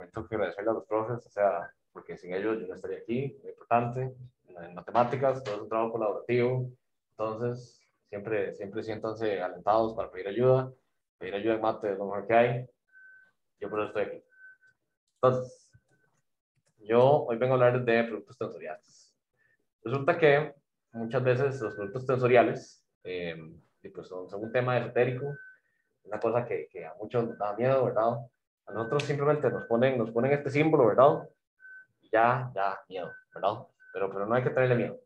Tengo que agradecerle a los profes, o sea, porque sin ellos yo no estaría aquí, muy importante, en matemáticas, todo es un trabajo colaborativo, entonces siempre siéntanse alentados para pedir ayuda en mate es lo mejor que hay, yo por eso estoy aquí. Entonces, yo hoy vengo a hablar de productos tensoriales. Resulta que muchas veces los productos tensoriales, pues son un tema esotérico, una cosa que a muchos nos da miedo, ¿verdad? A nosotros simplemente nos ponen este símbolo, ¿verdad? Ya, miedo, ¿verdad? Pero no hay que tenerle miedo.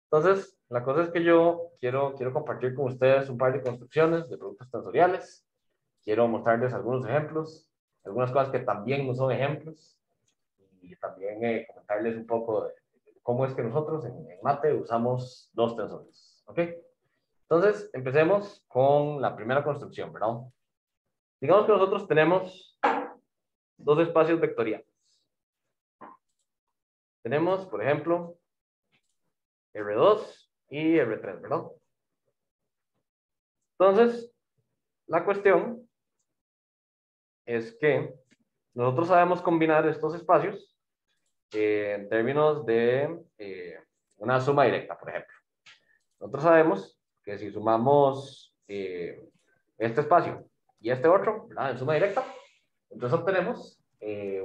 Entonces, la cosa es que yo quiero compartir con ustedes un par de construcciones de productos tensoriales. Quiero mostrarles algunos ejemplos, algunas cosas que también no son ejemplos, y también comentarles un poco de cómo es que nosotros en mate usamos los tensores. ¿Ok? Entonces, empecemos con la primera construcción, ¿verdad? Digamos que nosotros tenemos dos espacios vectoriales. Tenemos, por ejemplo, R2 y R3, ¿verdad? Entonces, la cuestión es que nosotros sabemos combinar estos espacios en términos de una suma directa, por ejemplo. Nosotros sabemos que si sumamos este espacio y este otro, ¿verdad? En suma directa, entonces obtenemos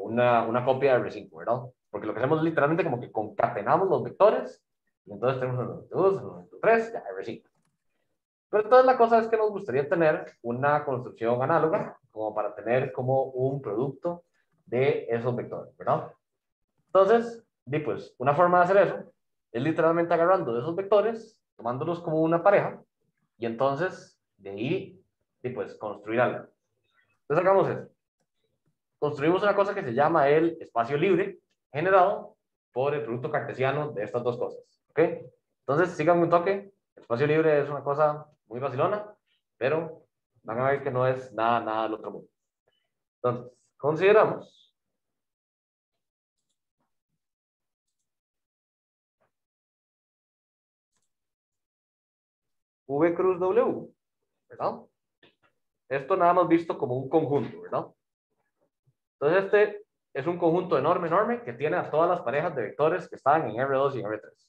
una copia de R5, ¿verdad? Porque lo que hacemos es literalmente como que concatenamos los vectores y entonces tenemos el 92, el 93, ya R5. Pero entonces la cosa es que nos gustaría tener una construcción análoga como para tener como un producto de esos vectores, ¿verdad? Entonces, pues una forma de hacer eso es literalmente agarrando de esos vectores, tomándolos como una pareja y entonces de ahí, pues construir algo. Entonces hagamos eso. Construimos una cosa que se llama el espacio libre generado por el producto cartesiano de estas dos cosas. ¿Ok? Entonces, síganme un toque. El espacio libre es una cosa muy vacilona, pero van a ver que no es nada del otro mundo. Entonces, consideramos V cruz W, ¿verdad? Esto nada más visto como un conjunto, ¿verdad? Entonces, este es un conjunto enorme que tiene a todas las parejas de vectores que están en R2 y en R3.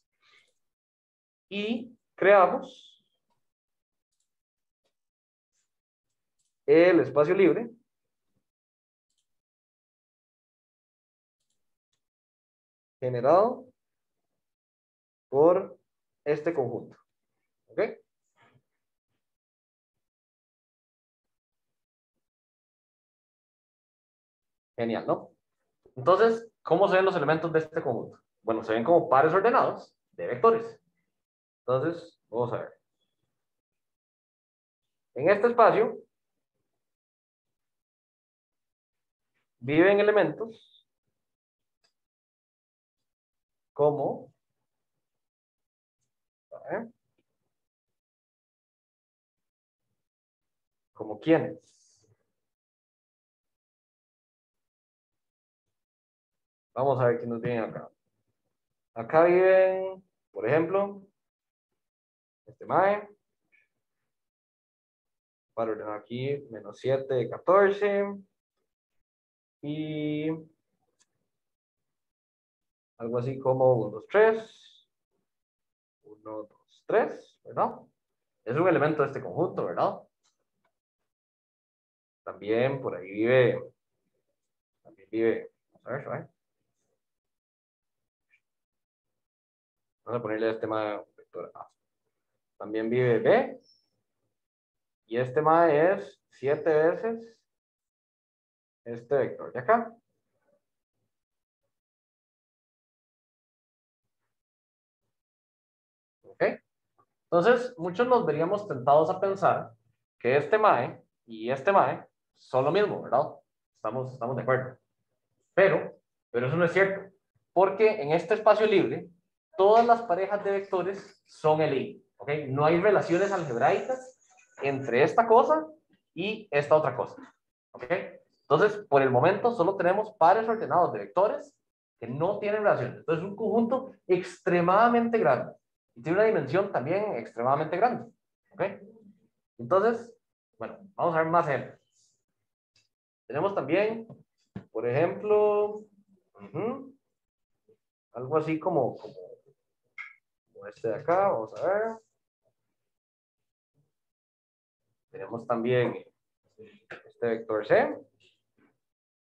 Y creamos el espacio libre generado por este conjunto. ¿Ok? Genial, ¿no? Entonces, ¿cómo se ven los elementos de este conjunto? Bueno, se ven como pares ordenados de vectores. Entonces, vamos a ver. En este espacio viven elementos como, ¿eh? ¿Como quiénes? Vamos a ver quiénes viven acá. Acá viven, por ejemplo, este mae, para ordenar aquí, menos 7, 14, y algo así como 1, 2, 3, 1, 2, 3, ¿verdad? Es un elemento de este conjunto, ¿verdad? También por ahí vive, vamos a ver, vamos a ponerle este mae vector A. También vive B, y este mae es 7 veces este vector de acá. ¿Ok? Entonces, muchos nos veríamos tentados a pensar que este mae y este mae son lo mismo, ¿verdad? Estamos de acuerdo. Pero eso no es cierto, porque en este espacio libre, todas las parejas de vectores son LI, ¿ok? No hay relaciones algebraicas entre esta cosa y esta otra cosa, ¿ok? Entonces, por el momento, solo tenemos pares ordenados de vectores que no tienen relaciones. Entonces, es un conjunto extremadamente grande y tiene una dimensión también extremadamente grande, ¿ok? Entonces, bueno, vamos a ver más ejemplos. Tenemos también Por ejemplo, algo así como este de acá, vamos a ver. Tenemos también este vector C.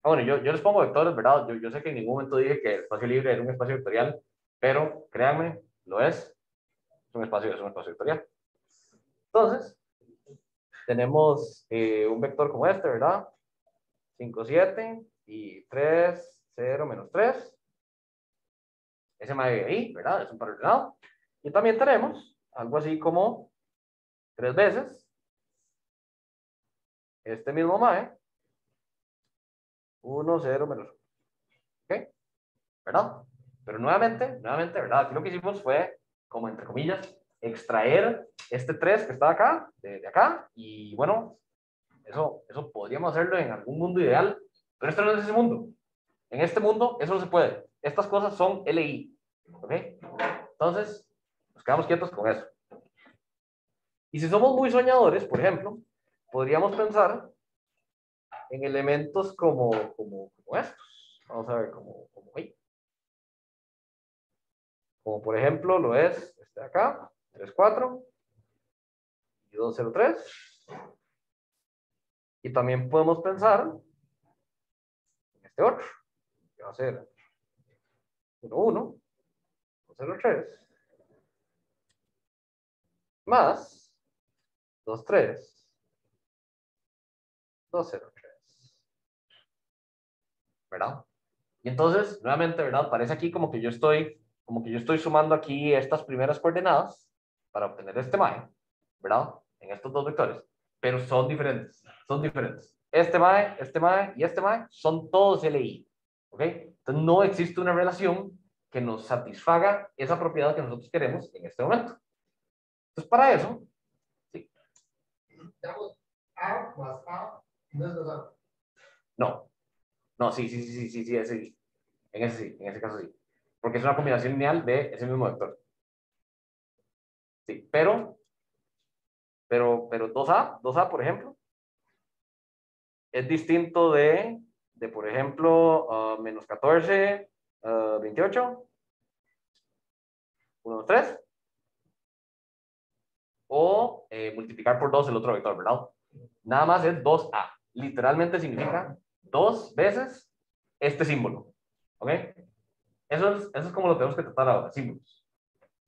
Bueno, yo les pongo vectores, ¿verdad? Yo sé que en ningún momento dije que el espacio libre era un espacio vectorial, pero créanme, lo es. Es un espacio vectorial. Entonces, tenemos un vector como este, ¿verdad? 5, 7 y 3, 0, menos 3. Ese mae ahí, ¿verdad? Es un par ordenado. Y también tenemos algo así como 3 veces este mismo mae. 1, 0, menos 1. ¿Ok? ¿Verdad? Pero nuevamente, ¿verdad? Aquí lo que hicimos fue, como entre comillas, extraer este 3 que está acá, de acá, y bueno, eso podríamos hacerlo en algún mundo ideal, pero esto no es ese mundo. En este mundo eso no se puede. Estas cosas son LI. ¿Ok? Entonces, nos quedamos quietos con eso. Y si somos muy soñadores, por ejemplo, podríamos pensar en elementos como estos. Vamos a ver, ahí. Como por ejemplo lo es este de acá, 34 y 203. Y también podemos pensar en este otro, que va a ser 11, 203, más 23, 203. ¿Verdad? Y entonces, nuevamente, ¿verdad? Parece aquí como que yo estoy sumando aquí estas primeras coordenadas para obtener este mae, ¿verdad? En estos dos vectores, pero son diferentes, son diferentes. Este mae y este mae son todos LI, ¿ok? Entonces no existe una relación que nos satisfaga esa propiedad que nosotros queremos en este momento. Entonces, para eso, sí. A más A no es 2A. No, no, sí, ese sí. En ese caso sí. Porque es una combinación lineal de ese mismo vector. Sí, pero 2A, por ejemplo, es distinto de por ejemplo, menos 14, 28, 1, 2, 3, o multiplicar por 2 el otro vector, ¿verdad? Nada más es 2A. Literalmente significa 2 veces este símbolo. ¿Ok? Eso es como lo tenemos que tratar ahora, símbolos.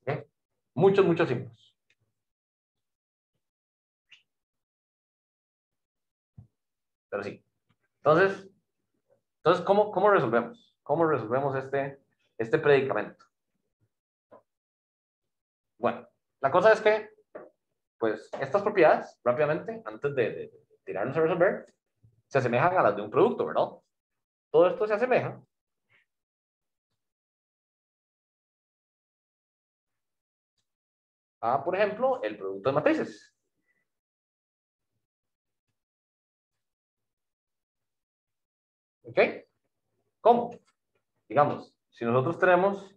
¿Ok? Muchos símbolos. Pero sí. Entonces ¿cómo resolvemos? ¿Cómo resolvemos este predicamento? Bueno, la cosa es que, pues, estas propiedades, rápidamente, antes de tirarnos a resolver, se asemejan a las de un producto, ¿verdad? Todo esto se asemeja a, por ejemplo, el producto de matrices. ¿Ok? ¿Cómo? Digamos, si nosotros tenemos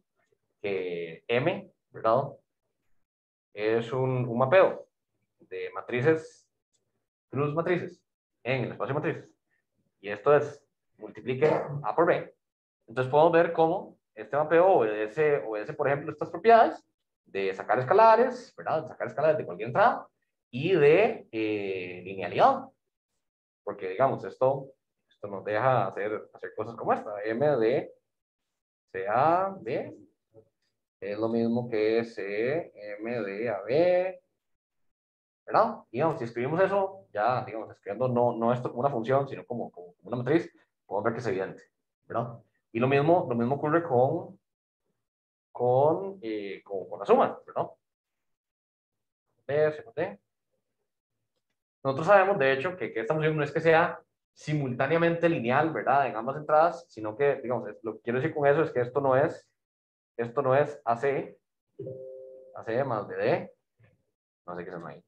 que M, ¿verdad? Es un mapeo de matrices, cruz matrices, en el espacio matrices. Y esto es, multiplique A por B. Entonces podemos ver cómo este mapeo obedece, por ejemplo, estas propiedades de sacar escalares, ¿verdad? De sacar escalares de cualquier entrada y de linealidad. Porque, digamos, esto nos deja hacer cosas como esta. M de CA, B es lo mismo que CM de AB, ¿verdad? Digamos, si escribimos eso, ya, digamos, escribiendo no esto como una función, sino como una matriz, podemos ver que es evidente, ¿verdad? Y lo mismo ocurre con la suma, ¿verdad? B, C, D. Nosotros sabemos, de hecho, que esta función no es que sea simultáneamente lineal, ¿verdad? En ambas entradas, sino que, digamos, lo que quiero decir con eso es que esto no es AC más BD, no sé qué se llama ahí,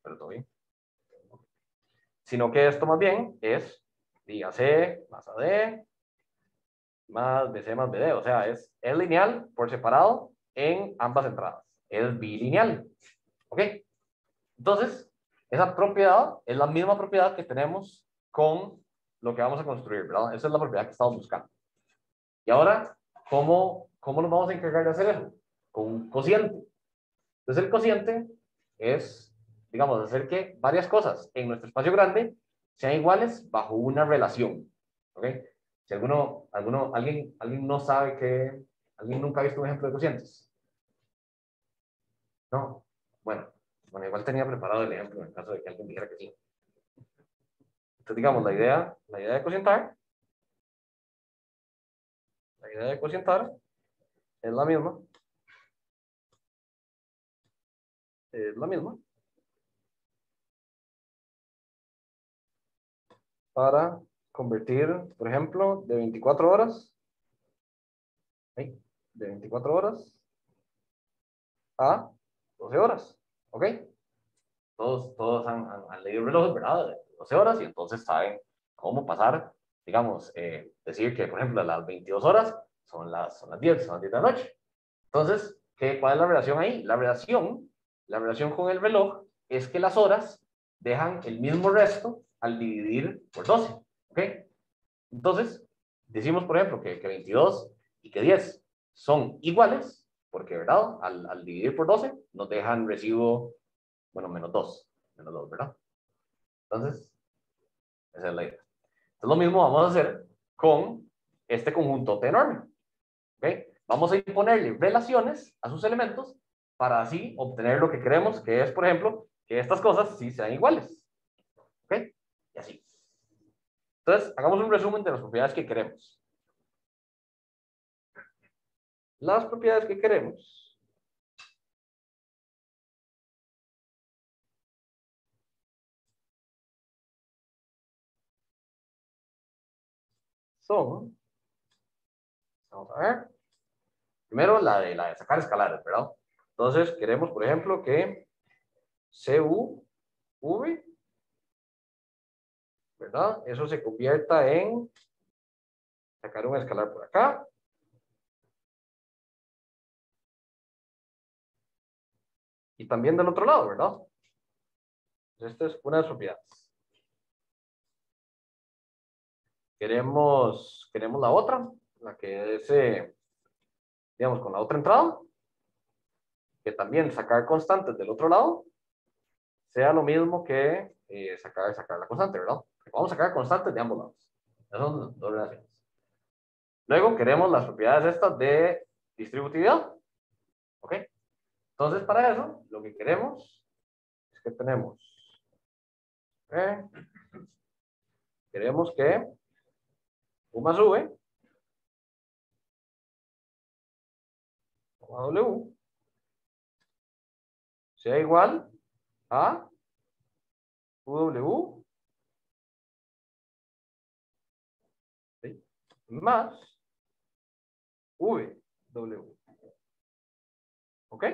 pero todo bien. Sino que esto más bien es AC más AD más BC más BD, o sea, es lineal por separado en ambas entradas, es bilineal, ¿ok? Entonces, esa propiedad es la misma propiedad que tenemos con lo que vamos a construir, ¿verdad? Esa es la propiedad que estamos buscando. Y ahora, ¿cómo nos vamos a encargar de hacer eso? Con un cociente. Entonces, el cociente es, digamos, hacer que varias cosas en nuestro espacio grande sean iguales bajo una relación. ¿Ok? Si alguien no sabe que, alguien nunca ha visto un ejemplo de cocientes. No. Bueno, igual tenía preparado el ejemplo en caso de que alguien dijera que sí. Entonces, digamos, la idea de cocientar es la misma. Es la misma para convertir, por ejemplo, de 24 horas, ¿sí? De 24 horas a 12 horas. ¿Ok? Todos han leído relojes, ¿verdad? De 12 horas y entonces saben cómo pasar, digamos, decir que, por ejemplo, a las 22 horas son las 10, son las 10 de la noche. Entonces, ¿cuál es la relación ahí? La relación con el reloj es que las horas dejan el mismo resto al dividir por 12. ¿Ok? Entonces, decimos, por ejemplo, que 22 y que 10 son iguales, porque, ¿verdad? Al dividir por 12 nos dejan residuo, bueno, menos 2, ¿verdad? Entonces, esa es la idea. Entonces, lo mismo vamos a hacer con este conjunto enorme. ¿Ok? Vamos a imponerle relaciones a sus elementos para así obtener lo que queremos, que es, por ejemplo, que estas cosas sí sean iguales. ¿Ok? Y así. Entonces, hagamos un resumen de las propiedades que queremos. Las propiedades que queremos son, vamos a ver, primero la de sacar escalares, ¿verdad? Entonces, queremos, por ejemplo, que CUV, ¿verdad? Eso se convierta en sacar un escalar por acá. Y también del otro lado, ¿verdad? Esta es una de las propiedades. Queremos la otra, la que es, digamos, con la otra entrada, que también sacar constantes del otro lado sea lo mismo que sacar la constante, ¿verdad? Vamos a sacar constantes de ambos lados. Esas son dos relaciones. Luego queremos las propiedades estas de distributividad. ¿Ok? Entonces, para eso, lo que queremos es que queremos que U más V, W, sea igual a UW, ¿sí? Más VW. ¿Ok?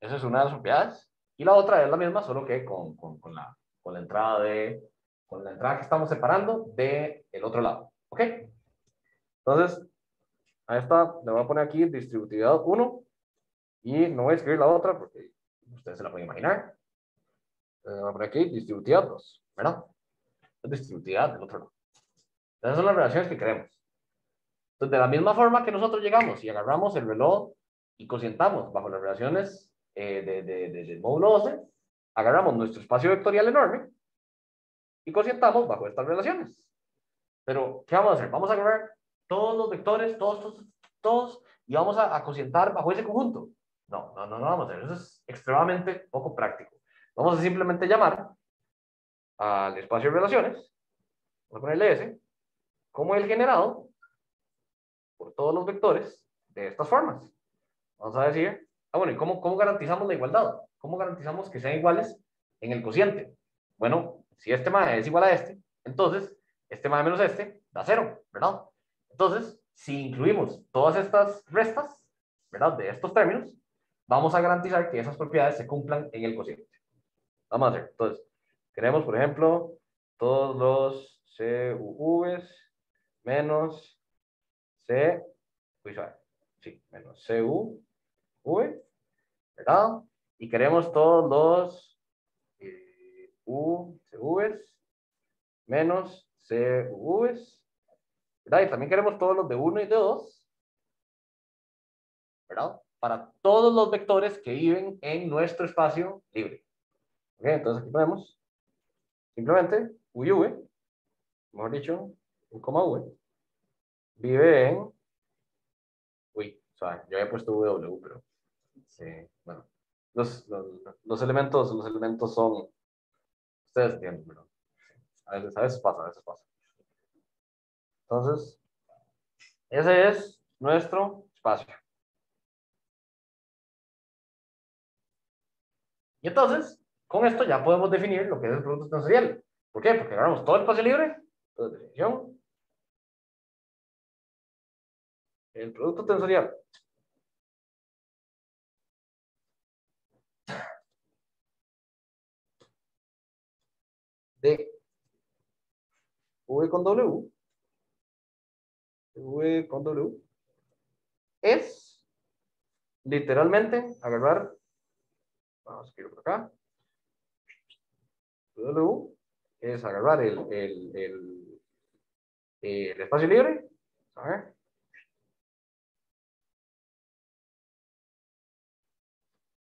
Esa es una de las propiedades. Y la otra es la misma, solo que con la entrada que estamos separando del otro lado. ¿Ok? Entonces, a esta le voy a poner aquí distributividad 1 y no voy a escribir la otra porque ustedes se la pueden imaginar. Le voy a poner aquí distributividad 2, ¿verdad? Es distributividad del otro lado. Esas son las relaciones que queremos. Entonces, de la misma forma que nosotros llegamos y agarramos el reloj y cocientamos bajo las relaciones del módulo 12, agarramos nuestro espacio vectorial enorme y cocientamos bajo estas relaciones. Pero, ¿qué vamos a hacer? Vamos a agarrar todos los vectores, todos, y vamos a cocientar bajo ese conjunto. No vamos a hacer. Eso es extremadamente poco práctico. Vamos a simplemente llamar al espacio de relaciones, vamos a ponerle S, como el generado por todos los vectores de estas formas. Vamos a decir, bueno, ¿y cómo garantizamos la igualdad? ¿Cómo garantizamos que sean iguales en el cociente? Bueno, si este mae es igual a este, entonces este mae menos este da 0, ¿verdad? Entonces, si incluimos todas estas restas, ¿verdad? De estos términos, vamos a garantizar que esas propiedades se cumplan en el cociente. Vamos a hacer, entonces, queremos, por ejemplo, todos los CUVs menos C, sí, menos CU V, ¿verdad? Y queremos todos los CVs menos CVs, ¿verdad? Y también queremos todos los de 1 y de 2, ¿verdad? Para todos los vectores que viven en nuestro espacio libre. ¿Ok? Entonces aquí ponemos simplemente U y V, mejor dicho, U, V, vive en, uy, o sea, yo había puesto W, pero, sí, bueno, los elementos son, ustedes entienden, ¿verdad? A veces pasa, a veces pasa. Entonces, ese es nuestro espacio. Y entonces, con esto ya podemos definir lo que es el producto tensorial. ¿Por qué? Porque agarramos todo el espacio libre, entonces definición, el producto tensorial de V con W, V con W, es literalmente agarrar, vamos a escribirlo por acá, W es agarrar el espacio libre, a ver,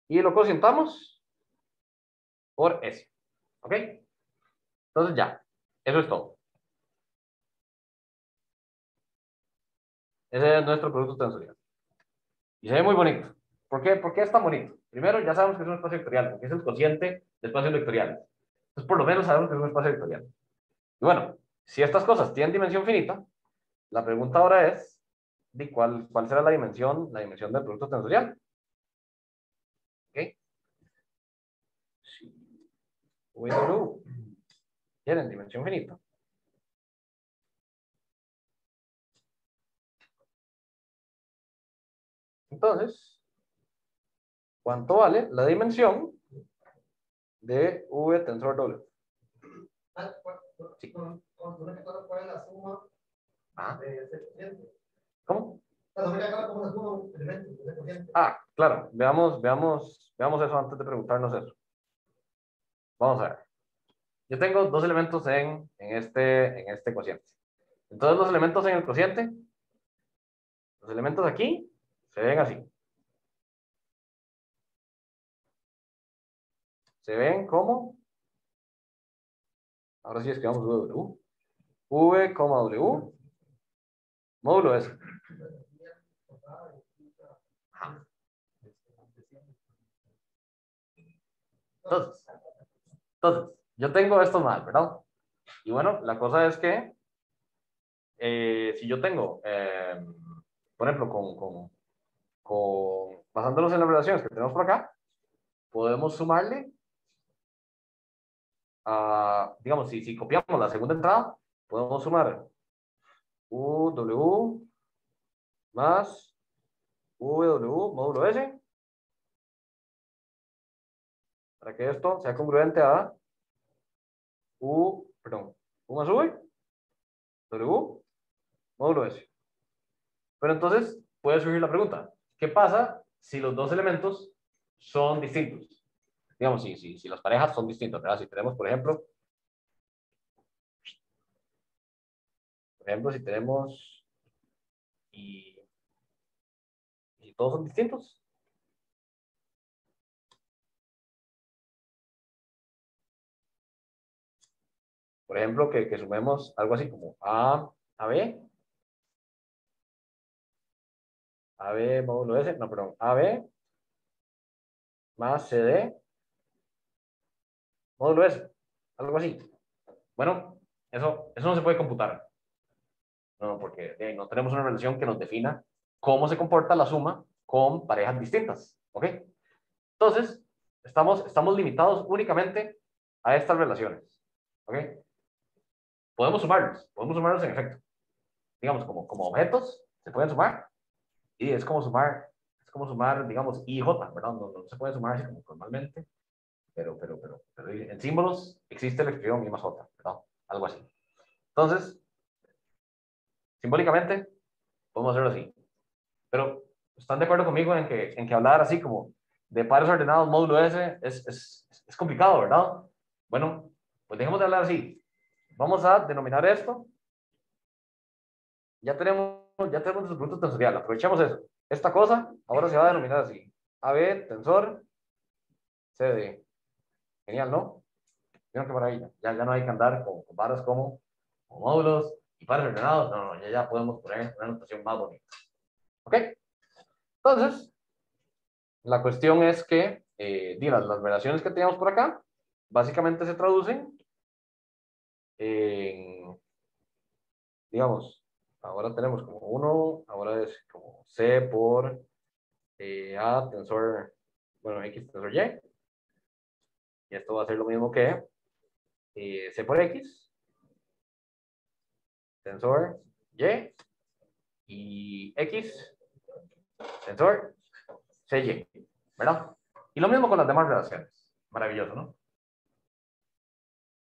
y lo cocientamos por S. ¿Ok? Entonces ya, eso es todo. Ese es nuestro producto tensorial. Y se ve muy bonito. ¿Por qué? ¿Por qué es tan bonito? Primero, ya sabemos que es un espacio vectorial, porque es el cociente de espacios vectoriales. Entonces, por lo menos sabemos que es un espacio vectorial. Y bueno, si estas cosas tienen dimensión finita, la pregunta ahora es, ¿de cuál será la dimensión del producto tensorial? ¿Ok? Si V y W tienen dimensión finita, entonces, ¿cuánto vale la dimensión de V tensor W? Sí. ¿Cuál es la suma Ah, de ese cociente? ¿cómo? ¿Cómo se suma un elemento de ese cociente? Ah, claro. Veamos eso antes de preguntarnos eso. Vamos a ver. Yo tengo dos elementos en este cociente. Entonces los elementos en el cociente, los elementos aquí, se ven así. Se ven como, ahora sí escribamos W. V, W, módulo S. Entonces, yo tengo esto mal, ¿verdad? Y bueno, la cosa es que si yo tengo, por ejemplo, basándonos en las relaciones que tenemos por acá, podemos sumarle digamos, si copiamos la segunda entrada, podemos sumar UW más VW módulo S para que esto sea congruente a U más V, W, módulo S. Pero entonces puede surgir la pregunta, ¿qué pasa si los dos elementos son distintos? Digamos, si las parejas son distintas, ¿verdad? Si tenemos, si tenemos y todos son distintos. Por ejemplo, que sumemos algo así como B, AB módulo S, no, perdón, AB más CD módulo S, algo así. Bueno, eso no se puede computar, no, porque no tenemos una relación que nos defina cómo se comporta la suma con parejas distintas, ¿ok? Entonces, estamos limitados únicamente a estas relaciones, ¿ok? Podemos sumarlos en efecto. Digamos, como objetos, se pueden sumar, y es como sumar, digamos, I y J, ¿verdad? No se puede sumar así como normalmente, pero en símbolos existe la expresión I más J, ¿verdad? Algo así. Entonces, simbólicamente, podemos hacerlo así. Pero, ¿están de acuerdo conmigo en que hablar así como de pares ordenados módulo S es complicado, ¿verdad? Bueno, pues dejemos de hablar así. Vamos a denominar esto. Ya tenemos nuestro producto tensorial. Aprovechemos eso. Esta cosa ahora se va a denominar así. AB tensor CD. Genial, ¿no? Vieron qué maravilla. Ya no hay que andar con varas como módulos y pares ordenados. No, ya podemos poner una notación más bonita. ¿Ok? Entonces, la cuestión es que las relaciones que tenemos por acá básicamente se traducen en, digamos, ahora tenemos como 1, ahora es como C por A tensor, bueno, X tensor Y. Y esto va a ser lo mismo que C por X, tensor y X, tensor CY, ¿verdad? Y lo mismo con las demás relaciones. Maravilloso, ¿no?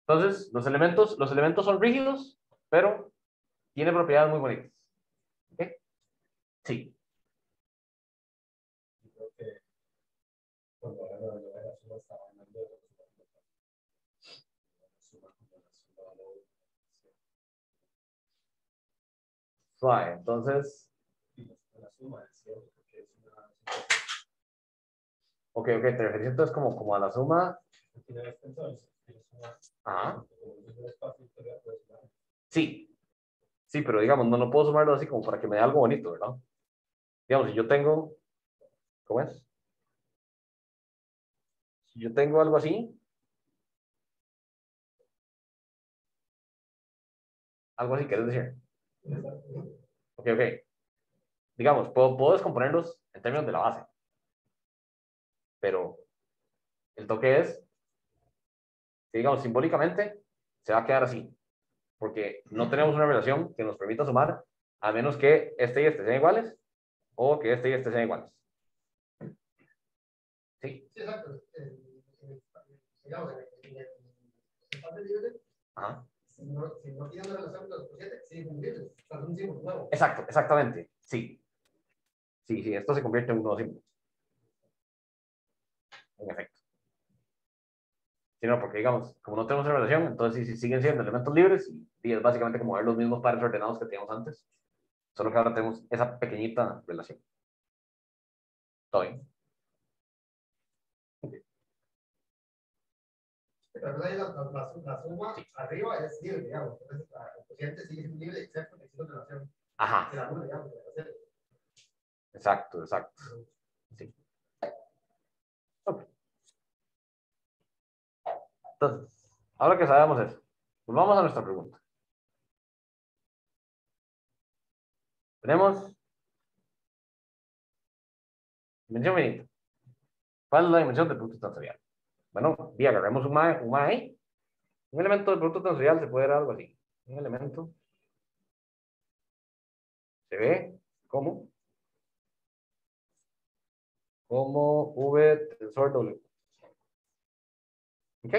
Entonces, los elementos son rígidos, pero tienen propiedades muy bonitas. ¿Ok? Sí. Creo que cuando era la suma estaba hablando de Suave. Entonces, la suma, es cierto, porque es una ok, te refieres entonces como a la suma. tiene dos tensores, tiene suma, Ajá. es un espacio interior, pues, Sí, pero digamos, no puedo sumarlo así como para que me dé algo bonito, ¿verdad? Digamos, si yo tengo, ¿cómo es? Si yo tengo algo así, algo así, ¿quieres decir? Ok. Digamos, puedo descomponerlos en términos de la base, pero el toque es que, digamos, simbólicamente se va a quedar así, porque no tenemos una relación que nos permita sumar, a menos que este y este sean iguales, o que este y este sean iguales. Sí. Sí, exacto. Digamos, en el espacio libre, Ajá. si no tiene una relación con los cocientes, sí, son libres, o sea, es un símbolo nuevo. Exactamente. Sí, esto se convierte en un nuevo símbolo. En efecto. Sí, no, porque digamos, como no tenemos una relación, entonces sí siguen siendo elementos libres y es básicamente como ver los mismos pares ordenados que teníamos antes, solo que ahora tenemos esa pequeñita relación. ¿Todo bien? Pero ahí la suma arriba es libre, digamos. Entonces, el cociente sigue siendo libre, excepto que existe una relación. Ajá. De la luna, digamos, de la cociente. Exacto. Sí. Okay. Entonces, ahora que sabemos eso, pues vamos a nuestra pregunta. Tenemos dimensión finita. ¿Cuál es la dimensión del producto tensorial? Bueno, agarremos un mae. Un elemento del producto tensorial se puede ver algo así. Un elemento se ve como V tensor W. ¿Ok?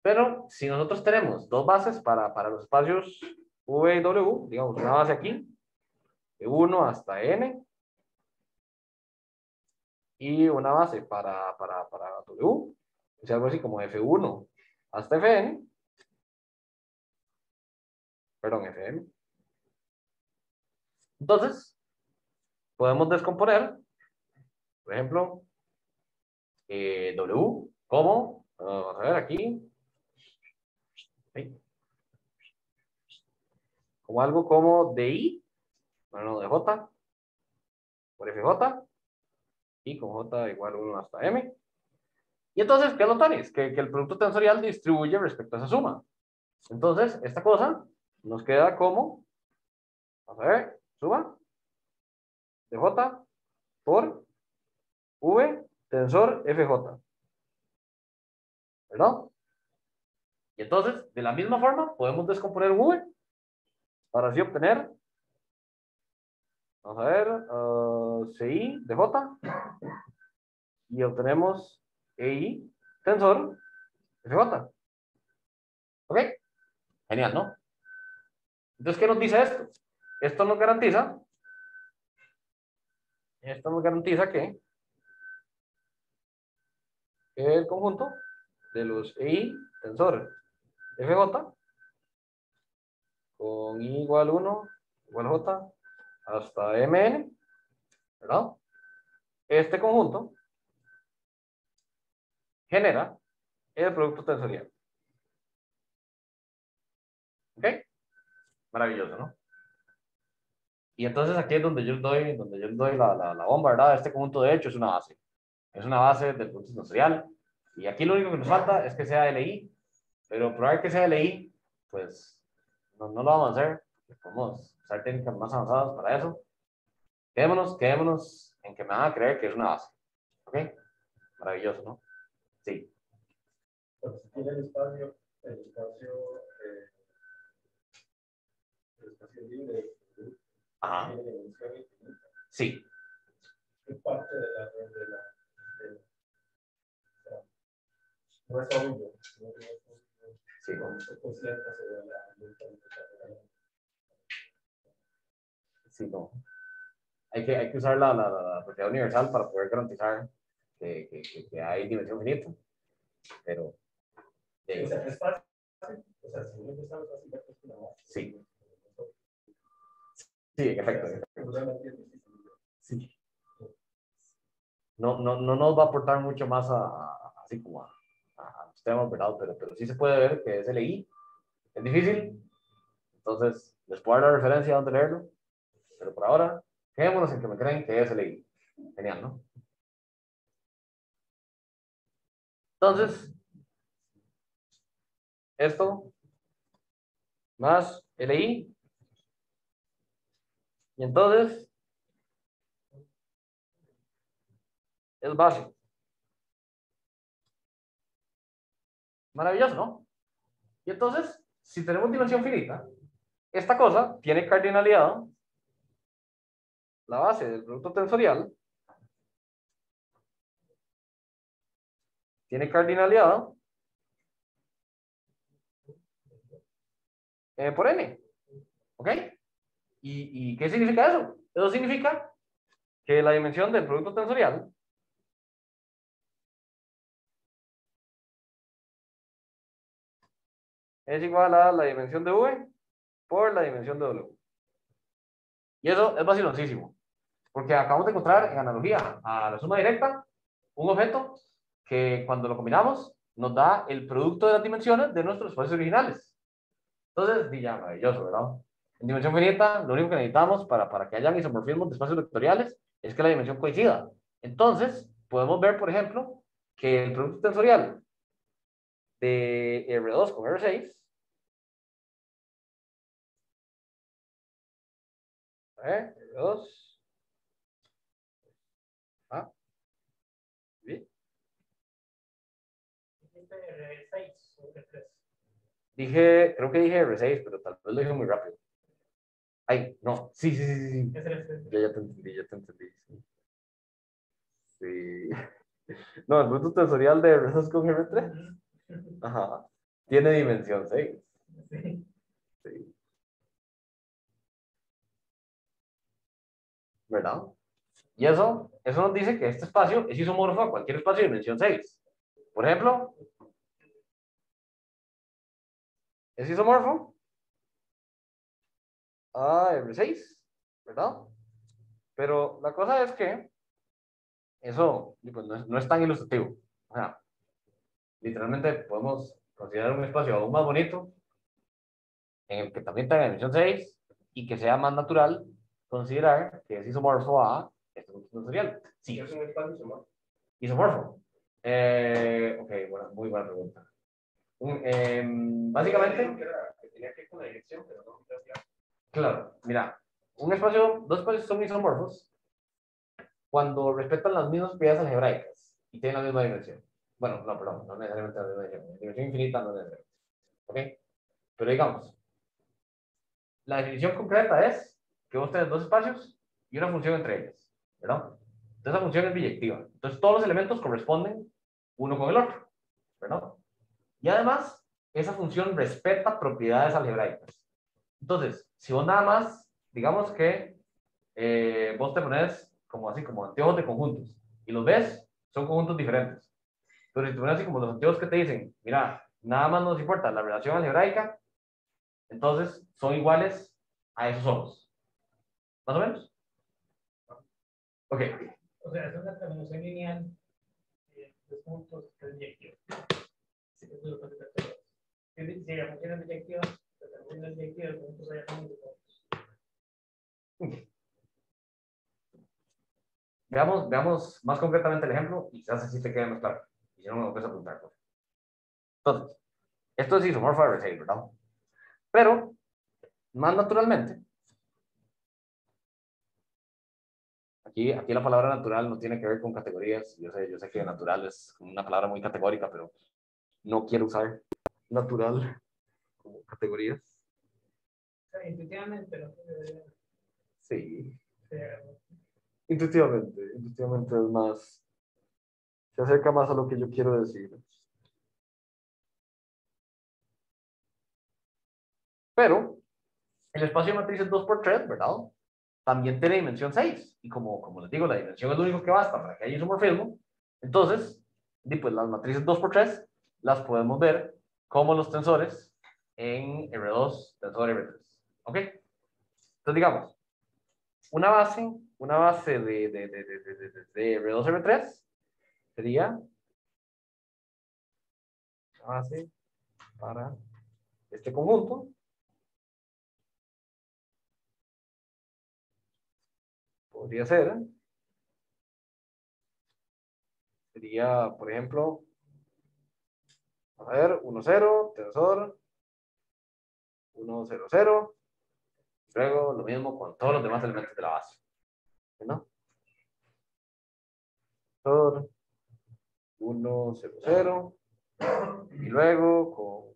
Pero si nosotros tenemos dos bases para los espacios V y W, digamos una base aquí, de 1 hasta N, y una base para W, es algo así como F1 hasta Fn, perdón, Fm. Entonces, podemos descomponer, por ejemplo, W como, vamos a ver aquí, ¿sí? Como algo como DI, bueno, de J por FJ, y con J igual 1 hasta M. Y entonces, ¿qué es lo tonis? Que el producto tensorial distribuye respecto a esa suma. Entonces, esta cosa nos queda como, vamos a ver, suma de J por V tensor FJ. ¿Verdad? Y entonces, de la misma forma, podemos descomponer V para así obtener, vamos a ver, CI de J y obtenemos EI tensor FJ. ¿Ok? Genial, ¿no? Entonces, ¿qué nos dice esto? Esto nos garantiza que el conjunto de los EI tensor FJ con I igual 1 igual J hasta Mn, ¿verdad? Este conjunto genera el producto tensorial. ¿Ok? Maravilloso, ¿no? Y entonces aquí es donde yo les doy la bomba, ¿verdad? Este conjunto de hecho es una base. Es una base del producto tensorial. Y aquí lo único que nos falta es que sea LI. Pero probar que sea LI, pues no lo vamos a hacer. Podemos usar técnicas más avanzadas para eso. Quedémonos en que me van a creer que es una base. ¿Ok? Maravilloso, ¿no? Sí. Pero si tiene el espacio libre, Ajá. tiene dimensión infinita. Sí. Es parte de la no es obvio. Sí. Con cierta sobre Sí, no. Hay que usar la propiedad universal para poder garantizar que hay dimensión finita. Pero. O sea, es fácil. O sea, si uno empieza a usar así, sí. Sí, en efecto. Sí. No nos va a aportar mucho más así como a los temas, ¿verdad? Pero sí se puede ver que es LI. Es difícil. Entonces, les puedo dar la referencia a dónde leerlo. Pero por ahora, quedémonos en que me creen que es LI. Genial, ¿no? Entonces, esto más LI. Y entonces, es básico. Maravilloso, ¿no? Y entonces, si tenemos dimensión finita, esta cosa tiene cardinalidad, la base del producto tensorial, tiene cardinalidad por n. ¿Ok? ¿Y qué significa eso? Eso significa que la dimensión del producto tensorial es igual a la dimensión de V por la dimensión de W. Y eso es vaciloncísimo, porque acabamos de encontrar en analogía a la suma directa un objeto que cuando lo combinamos nos da el producto de las dimensiones de nuestros espacios originales. Entonces, ya, maravilloso, ¿verdad? En dimensión finita, lo único que necesitamos para que hayan isomorfismos de espacios vectoriales es que la dimensión coincida. Entonces, podemos ver, por ejemplo, que el producto tensorial de R2 con R6, R2, ¿sí? Creo que dije R6, pero tal vez lo dije muy rápido. Ay, no, sí. Ya te entendí. Sí. No, el producto tensorial de R2 con R3. Ajá. Tiene dimensión 6. Sí. ¿Verdad? Y eso nos dice que este espacio es isomorfo a cualquier espacio de dimensión 6. Por ejemplo, es isomorfo a R6, ¿verdad? Pero la cosa es que eso pues, no es tan ilustrativo. O sea, literalmente podemos considerar un espacio aún más bonito en el que también tenga dimensión 6 y que sea más natural considerar que es isomorfo a este conjunto tensorial. Sí. Es un espacio isomorfo. Isomorfo. Ok, bueno, muy buena pregunta. Básicamente. Que tenía que ir con la dirección, pero no. Claro, mira, dos espacios son isomorfos cuando respetan las mismas propiedades algebraicas y tienen la misma dimensión. Bueno, no, perdón, no necesariamente la misma dimensión. Dimensión infinita no necesariamente. ¿Ok? Pero digamos, la definición concreta es que vos tenés dos espacios y una función entre ellos, ¿verdad? Entonces la función es biyectiva. Entonces todos los elementos corresponden uno con el otro, ¿verdad? Y además, esa función respeta propiedades algebraicas. Entonces, si vos nada más, digamos que vos te pones como así, como anteojos de conjuntos, y los ves, son conjuntos diferentes. Pero si te pones así como los anteojos que te dicen, mira, nada más nos importa la relación algebraica, Entonces, son iguales a esos somos. ¿Más o menos? Ok. O sea, es una transformación lineal de dos puntos que es directiva. Sí, eso es lo que se trata. Si la función es directiva, la función es directiva, el punto se llama de puntos. Veamos más concretamente el ejemplo y quizás así te quede más claro. Y si no, me lo puedes apuntar. Entonces, esto es isomorfo de Ricey, ¿verdad? Pero, más naturalmente, aquí la palabra natural no tiene que ver con categorías. Yo sé que natural es una palabra muy categórica, pero no quiero usar natural como categorías. O sea, intuitivamente, no Sí. sea, Intuitivamente es más, se acerca más a lo que yo quiero decir. Pero el espacio de matriz es 2×3, ¿verdad? También tiene dimensión 6. Y como les digo, la dimensión es lo único que basta para que haya isomorfismo. Entonces, pues las matrices 2×3 las podemos ver como los tensores en R2, tensor R3. ¿Ok? Entonces, digamos, una base de R2, R3 sería una base para este conjunto. Podría ser, sería, por ejemplo, a ver, 1, 0, tensor, 1, 0, 0. Luego lo mismo con todos los demás elementos de la base. ¿No? Tensor, 1, 0, 0. Y luego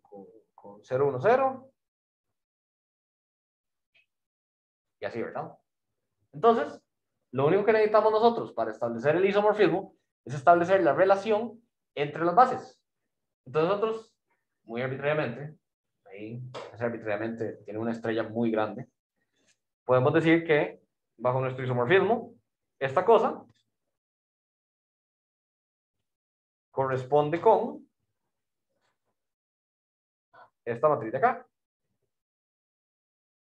con 0, 1, 0. Y así, ¿verdad? Entonces, lo único que necesitamos nosotros para establecer el isomorfismo es establecer la relación entre las bases. Entonces nosotros, muy arbitrariamente, ahí, ese arbitrariamente tiene una estrella muy grande, podemos decir que bajo nuestro isomorfismo, esta cosa corresponde con esta matriz de acá,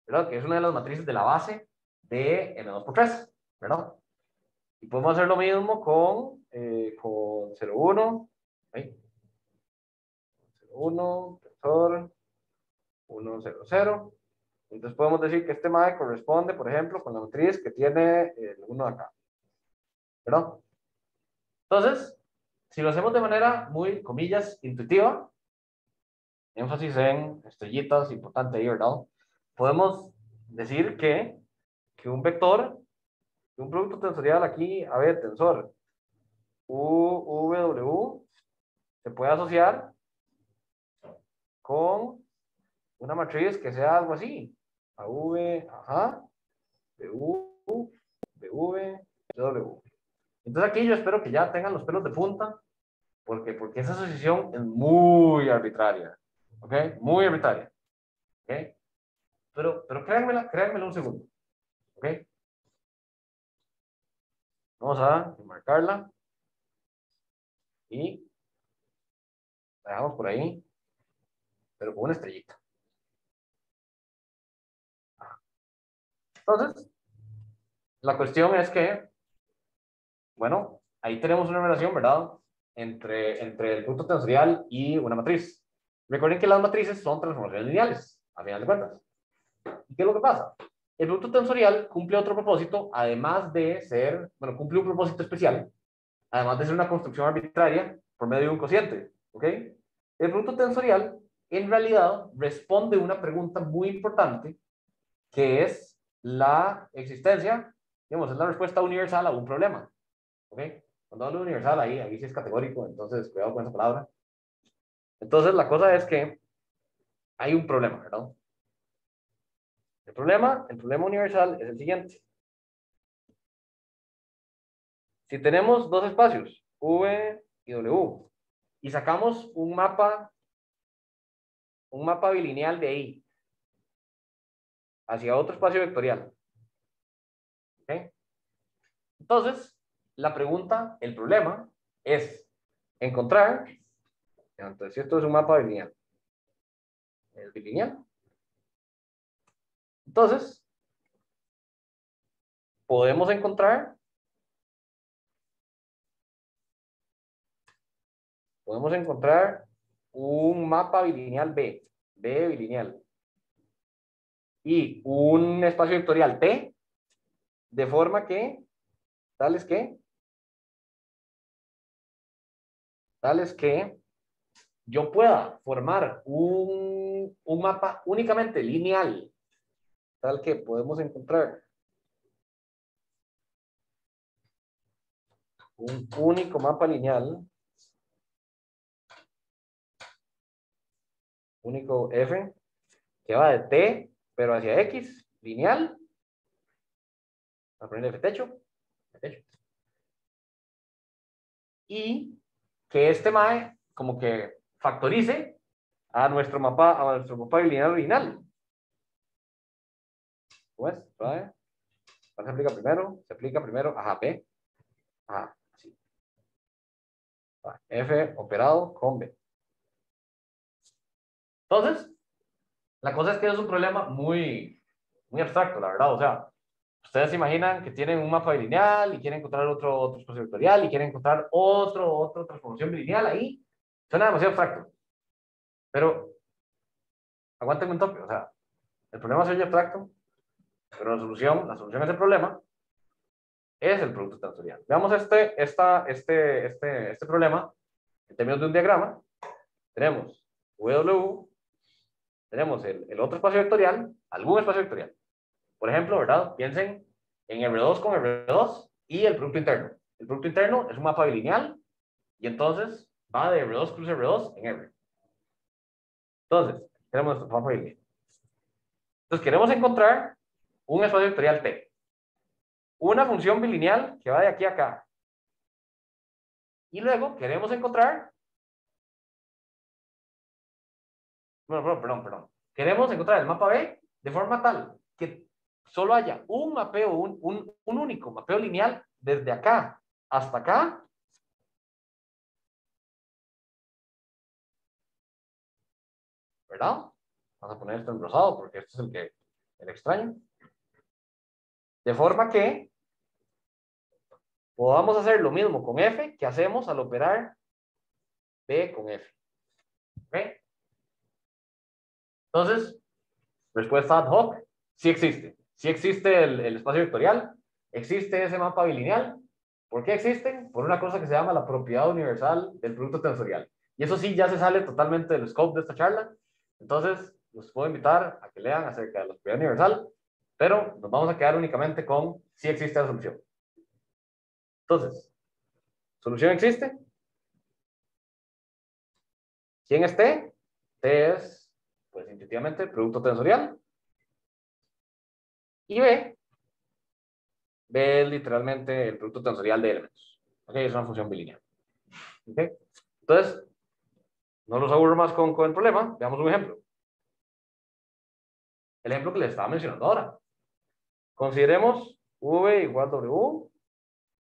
¿verdad? Que es una de las matrices de la base de M2×3, ¿verdad? Y podemos hacer lo mismo con 0, 1, ¿sí? 0, 1, tensor, 1, 0, 0. Entonces podemos decir que este MAE corresponde, por ejemplo, con la matriz que tiene el 1 de acá, ¿verdad? Entonces, si lo hacemos de manera muy, comillas, intuitiva, énfasis en estrellitas, importante ahí, ¿verdad? Podemos decir que un vector, un producto tensorial aquí, a ver, tensor UW, se puede asociar con una matriz que sea algo así. AV, ajá, BU, BV, W. Entonces aquí yo espero que ya tengan los pelos de punta, porque esa asociación es muy arbitraria, ¿ok? Muy arbitraria, ¿ok? Pero créanmela un segundo, ¿ok? Vamos a marcarla y la dejamos por ahí, pero con una estrellita. Entonces, la cuestión es que, bueno, ahí tenemos una relación, ¿verdad? Entre el punto tensorial y una matriz. Recuerden que las matrices son transformaciones lineales, a final de cuentas. ¿Y qué es lo que pasa? El producto tensorial cumple otro propósito, además de ser, bueno, cumple un propósito especial, además de ser una construcción arbitraria por medio de un cociente, ¿ok? El producto tensorial, en realidad, responde a una pregunta muy importante, que es la existencia, digamos, es la respuesta universal a un problema, ¿ok? Cuando hablo de universal, ahí sí es categórico, entonces cuidado con esa palabra. Entonces, la cosa es que hay un problema, ¿verdad? El problema universal es el siguiente. Si tenemos dos espacios, V y W, y sacamos un mapa bilineal de ahí hacia otro espacio vectorial, ¿okay? Entonces, el problema es encontrar, entonces esto es un mapa bilineal, ¿es bilineal? Entonces, podemos encontrar un mapa bilineal B bilineal, y un espacio vectorial T, de forma que, tales que yo pueda formar un mapa únicamente lineal, tal que podemos encontrar un único mapa lineal, único F, que va de T, pero hacia X, lineal. Voy a poner F techo. Y que este MAE como que factorice a nuestro mapa lineal original. Pues, ¿cuál se aplica primero? Se aplica primero, ajá, B. Ajá, sí. F operado con B. Entonces, la cosa es que es un problema muy abstracto, la verdad. O sea, ustedes se imaginan que tienen un mapa bilineal y quieren encontrar otro espacio vectorial y quieren encontrar otra transformación bilineal ahí. Suena demasiado abstracto. Pero, aguántenme un toque. O sea, el problema es muy abstracto, pero la solución a ese problema es el producto tensorial. Veamos este problema en términos de un diagrama. Tenemos W, tenemos el otro espacio vectorial, algún espacio vectorial. Por ejemplo, ¿verdad? Piensen en R2 con R2 y el producto interno. El producto interno es un mapa bilineal y entonces va de R2 cruz R2 en R. Entonces, tenemos nuestro mapa bilineal. Entonces, queremos encontrar un espacio vectorial T. Una función bilineal que va de aquí a acá. Y luego queremos encontrar... Bueno, perdón. Queremos encontrar el mapa B de forma tal que solo haya un mapeo, un único mapeo lineal desde acá hasta acá. ¿Verdad? Vamos a poner esto en rosado porque este es el extraño. De forma que podamos hacer lo mismo con F que hacemos al operar B con F. ¿Ok? Entonces, respuesta ad hoc, sí existe. Sí existe el espacio vectorial, existe ese mapa bilineal. ¿Por qué existen? Por una cosa que se llama la propiedad universal del producto tensorial. Y eso sí ya se sale totalmente del scope de esta charla. Entonces, los puedo invitar a que lean acerca de la propiedad universal, pero nos vamos a quedar únicamente con si existe la solución. Entonces, ¿solución existe? ¿Quién es T? T es, pues intuitivamente, producto tensorial. Y B es literalmente el producto tensorial de elementos. ¿Ok? Es una función bilineal. ¿Ok? Entonces, no los aburro más con el problema. Veamos un ejemplo. El ejemplo que les estaba mencionando ahora. Consideremos V igual W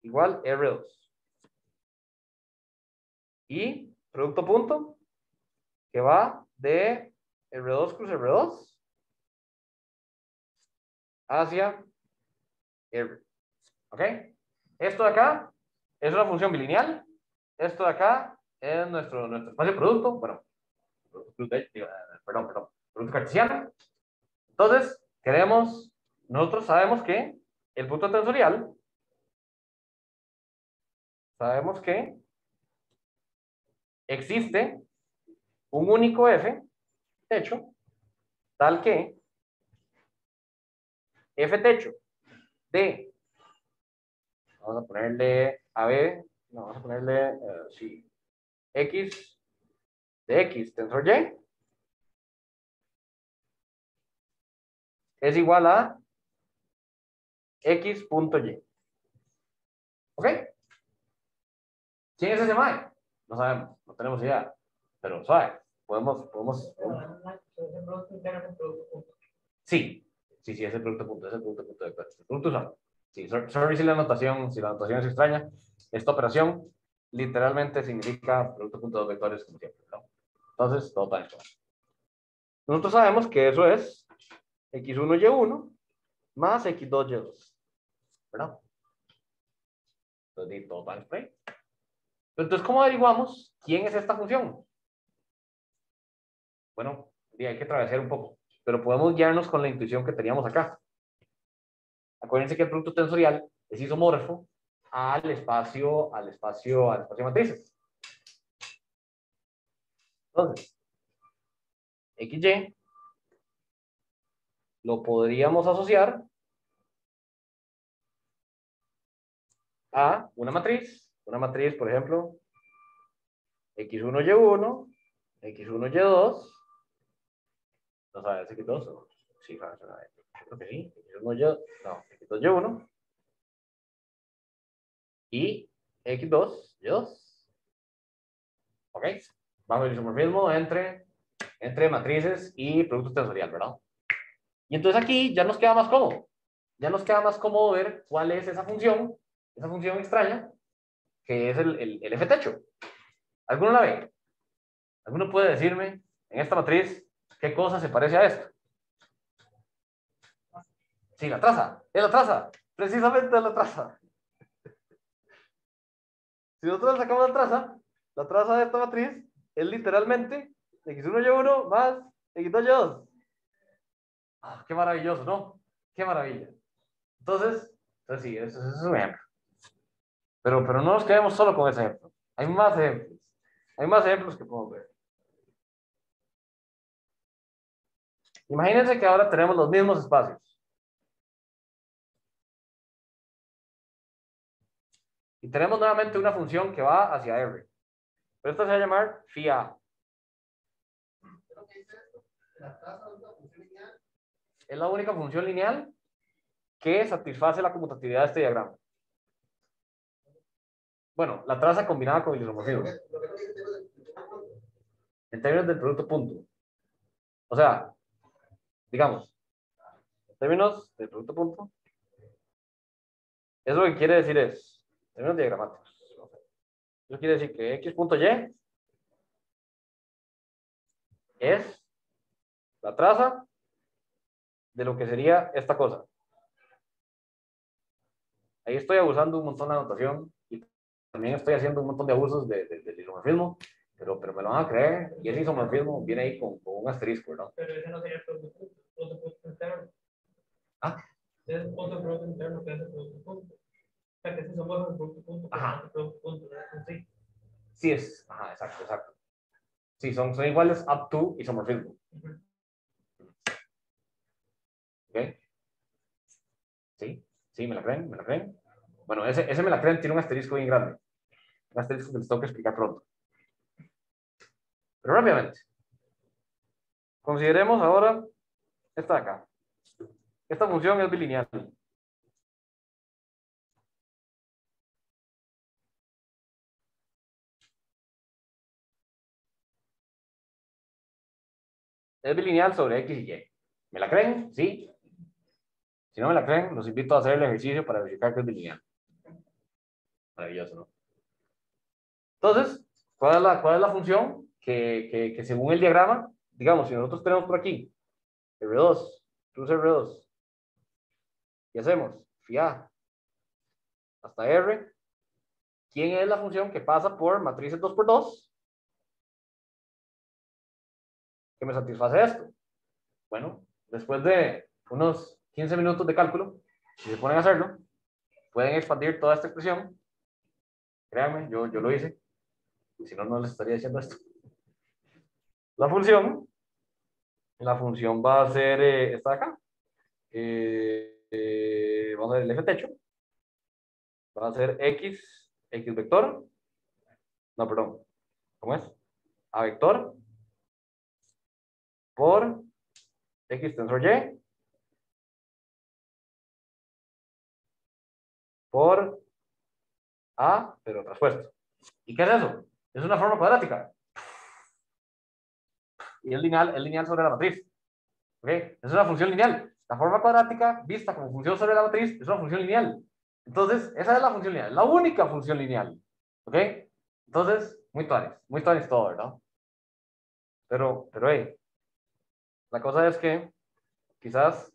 igual R2. Y producto punto que va de R2 cruz R2 hacia R. ¿Ok? Esto de acá es una función bilineal. Esto de acá es nuestro espacio producto. Bueno, producto cartesiano. Entonces, nosotros sabemos que el punto tensorial, sabemos que existe un único F techo, tal que F techo de, vamos a ponerle AB, no, vamos a ponerle, sí, X de X tensor Y, es igual a X punto Y. ¿Ok? ¿Quién es ese MAE? No sabemos, no tenemos idea, pero suave, podemos. Sí, es el producto punto, es el producto punto de vectores. El producto usado. Sí, sorry si la anotación es extraña. Esta operación literalmente significa producto punto de vectores como siempre, ¿no? Entonces, todo está en esto. Nosotros sabemos que eso es X1, Y1 más X2, Y2. ¿Verdad? Entonces, todo va en play. Entonces, ¿cómo averiguamos quién es esta función? Bueno, hay que atravesar un poco, pero podemos guiarnos con la intuición que teníamos acá. Acuérdense que el producto tensorial es isomorfo al espacio de matrices. Entonces, XY lo podríamos asociar a una matriz, por ejemplo, X1, Y1, X1, Y2, no sabes, X2, sí, creo que sí, X1, Y, no, X2, Y1, y X2, Y2, ¿ok? Bajo el isomorfismo entre matrices y producto tensorial, ¿verdad? Y entonces aquí ya nos queda más cómodo. Ya nos queda más cómodo ver cuál es esa función extraña, que es el F techo. ¿Alguno la ve? ¿Alguno puede decirme en esta matriz qué cosa se parece a esto? Sí, la traza. Es la traza. Precisamente es la traza. Si nosotros sacamos la traza de esta matriz es literalmente X1, Y1 más X2, Y2. Ah, qué maravilloso, ¿no? Qué maravilla. Entonces sí, eso es un ejemplo. Pero no nos quedemos solo con ese ejemplo. Hay más ejemplos. Hay más ejemplos que podemos ver. Imagínense que ahora tenemos los mismos espacios. Y tenemos nuevamente una función que va hacia R. Pero esta se va a llamar phi A. Es la única función lineal que satisface la conmutatividad de este diagrama. Bueno, la traza combinada con el isomorfismo. En términos del producto punto. O sea, digamos, en términos del producto punto, eso lo que quiere decir es, en términos diagramáticos, eso quiere decir que x.y es la traza de lo que sería esta cosa. Ahí estoy abusando un montón de anotación y también estoy haciendo un montón de abusos del isomorfismo, pero me lo van a creer, y ese isomorfismo viene ahí con un asterisco, ¿no? Pero ese no sería el producto interno. Ah. Es otro producto interno que es el producto punto. O sea, que ese somos el producto punto, Ajá. el producto punto, ¿verdad? Sí. Sí es, ajá, exacto. Sí, son iguales up to isomorfismo. ¿Ok? Sí, me la creen. Bueno, ese me la creen, tiene un asterisco bien grande. Un asterisco que les tengo que explicar pronto. Pero rápidamente. Consideremos ahora esta de acá. Esta función es bilineal. Es bilineal sobre X y Y. ¿Me la creen? Sí. Si no me la creen, los invito a hacer el ejercicio para verificar que es bilineal. Maravilloso, ¿no? Entonces, ¿cuál es la función que según el diagrama, digamos, si nosotros tenemos por aquí R2, plus R2, y hacemos phi A hasta R, ¿quién es la función que pasa por matrices 2×2 que me satisface esto? Bueno, después de unos 15 minutos de cálculo, si se ponen a hacerlo, pueden expandir toda esta expresión. Créanme, yo lo hice, y si no, no les estaría diciendo esto. La función va a ser esta de acá. Vamos a ver el F techo. Va a ser X vector. No, perdón. ¿Cómo es? A vector por X tensor Y por A, pero traspuesto. ¿Y qué es eso? Es una forma cuadrática. Y es lineal sobre la matriz. ¿Ok? Es una función lineal. La forma cuadrática vista como función sobre la matriz es una función lineal. Entonces, esa es la función lineal, la única función lineal. ¿Ok? Entonces, muy tuanis todo, ¿verdad? Pero hey, la cosa es que quizás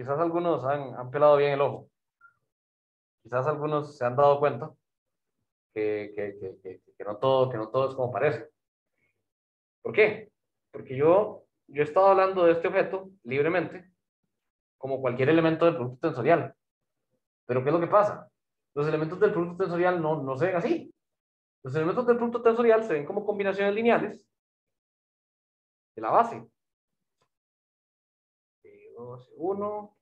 algunos han pelado bien el ojo. Quizás algunos se han dado cuenta que no todo es como parece. ¿Por qué? Porque yo he estado hablando de este objeto libremente, como cualquier elemento del producto tensorial. Pero ¿qué es lo que pasa? Los elementos del producto tensorial no se ven así. Los elementos del producto tensorial se ven como combinaciones lineales de la base. E2, E1,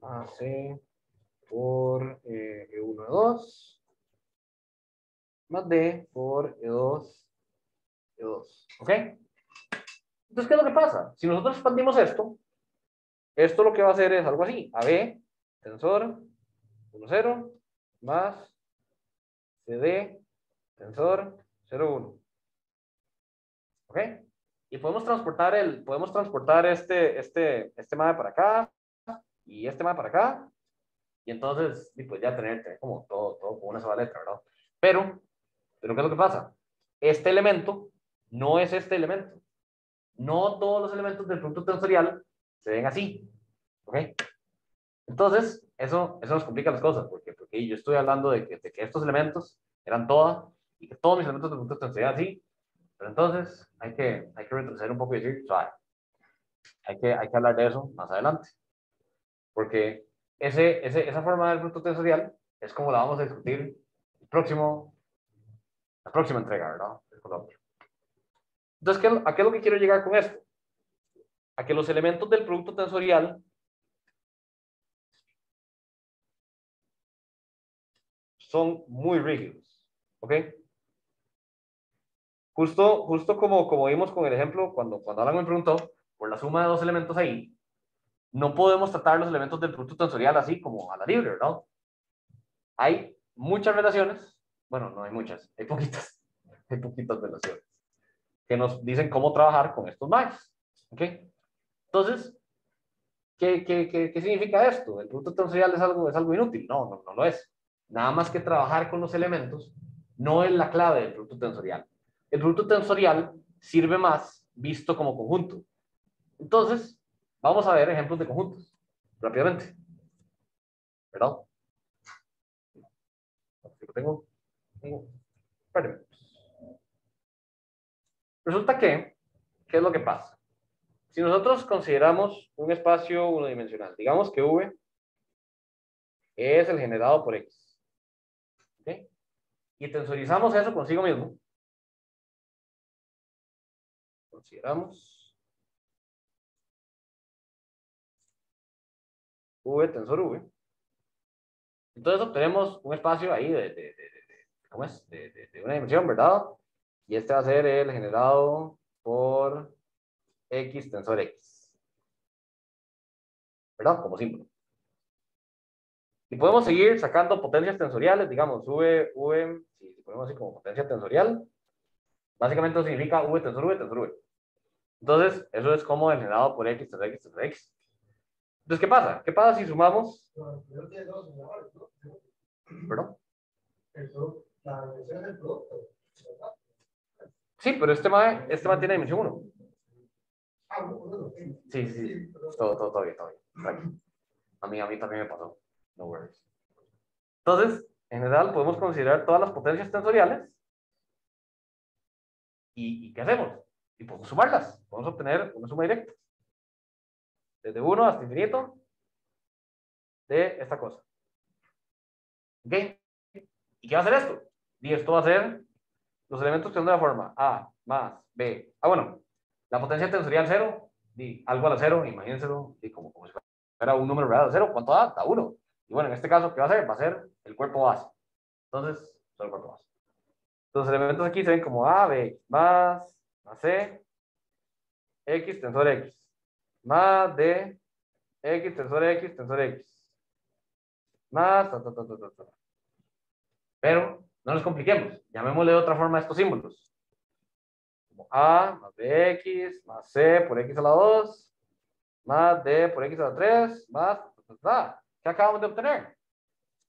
más C por E1, E2, más D por E2, E2. ¿Ok? Entonces, ¿qué es lo que pasa? Si nosotros expandimos esto lo que va a hacer es algo así. AB, tensor, 1, 0, más CD, tensor, 0, 1. ¿Ok? Y podemos transportar este MAE para acá y este MAE para acá. Y entonces, pues ya tener como todo con una sola letra, ¿verdad? Pero, ¿qué es lo que pasa? Este elemento no es este elemento. No todos los elementos del producto tensorial se ven así. ¿Ok? Entonces, eso nos complica las cosas, porque yo estoy hablando de que estos elementos eran toda, y que todos mis elementos del producto tensorial así, pero entonces hay que retroceder un poco y decir, suave, hay que hablar de eso más adelante, porque esa forma del producto tensorial es como la vamos a discutir la próxima entrega, ¿verdad? Entonces, ¿a qué es lo que quiero llegar con esto? A que los elementos del producto tensorial son muy rígidos, ¿ok? Justo como vimos con el ejemplo, cuando Alan me preguntó por la suma de dos elementos ahí, no podemos tratar los elementos del producto tensorial así como a la libre, ¿verdad? Hay muchas relaciones, bueno, no hay muchas, hay poquitas relaciones que nos dicen cómo trabajar con estos maes, ¿ok? Entonces, ¿qué significa esto? ¿El producto tensorial es algo inútil? No lo es. Nada más que trabajar con los elementos no es la clave del producto tensorial. El producto tensorial sirve más visto como conjunto. Entonces, vamos a ver ejemplos de conjuntos rápidamente. ¿Verdad? Espérenme. Resulta ¿qué es lo que pasa? Si nosotros consideramos un espacio unidimensional, digamos que V es el generado por X, ¿okay? Y tensorizamos eso consigo mismo, consideramos V tensor V, entonces obtenemos un espacio ahí ¿cómo es? De una dimensión, ¿verdad? Y este va a ser el generado por X tensor X, ¿verdad? Como símbolo. Y podemos seguir sacando potencias tensoriales, digamos, V, si ponemos así como potencia tensorial, básicamente eso significa V tensor V tensor V. Entonces, eso es como el generado por X tensor X tensor X. Entonces, ¿qué pasa? ¿Qué pasa si sumamos? ¿Perdón? La dimensión del producto. Sí, pero este mae tiene dimensión 1. Sí. Todo bien. A mí también me pasó. No worries. Entonces, en general, podemos considerar todas las potencias tensoriales. ¿Y qué hacemos? Y podemos sumarlas. Podemos obtener una suma directa. Desde 1 hasta infinito de esta cosa. ¿Ok? ¿Y qué va a hacer esto? Y esto va a ser los elementos que son de la forma A más B. Bueno, la potencia tensorial 0, algo a la 0, imagínenselo, como si fuera un número real de 0, ¿cuánto da? Da 1. Y bueno, en este caso, ¿qué va a ser? Va a ser el cuerpo base. Entonces, son el cuerpo base. Los elementos aquí se ven como A, B, más C, X tensor X, más D, X tensor X, tensor X, más Pero no nos compliquemos, llamémosle de otra forma a estos símbolos. Como A más BX más C por X a la 2 más D por X a la 3 más ¿qué acabamos de obtener?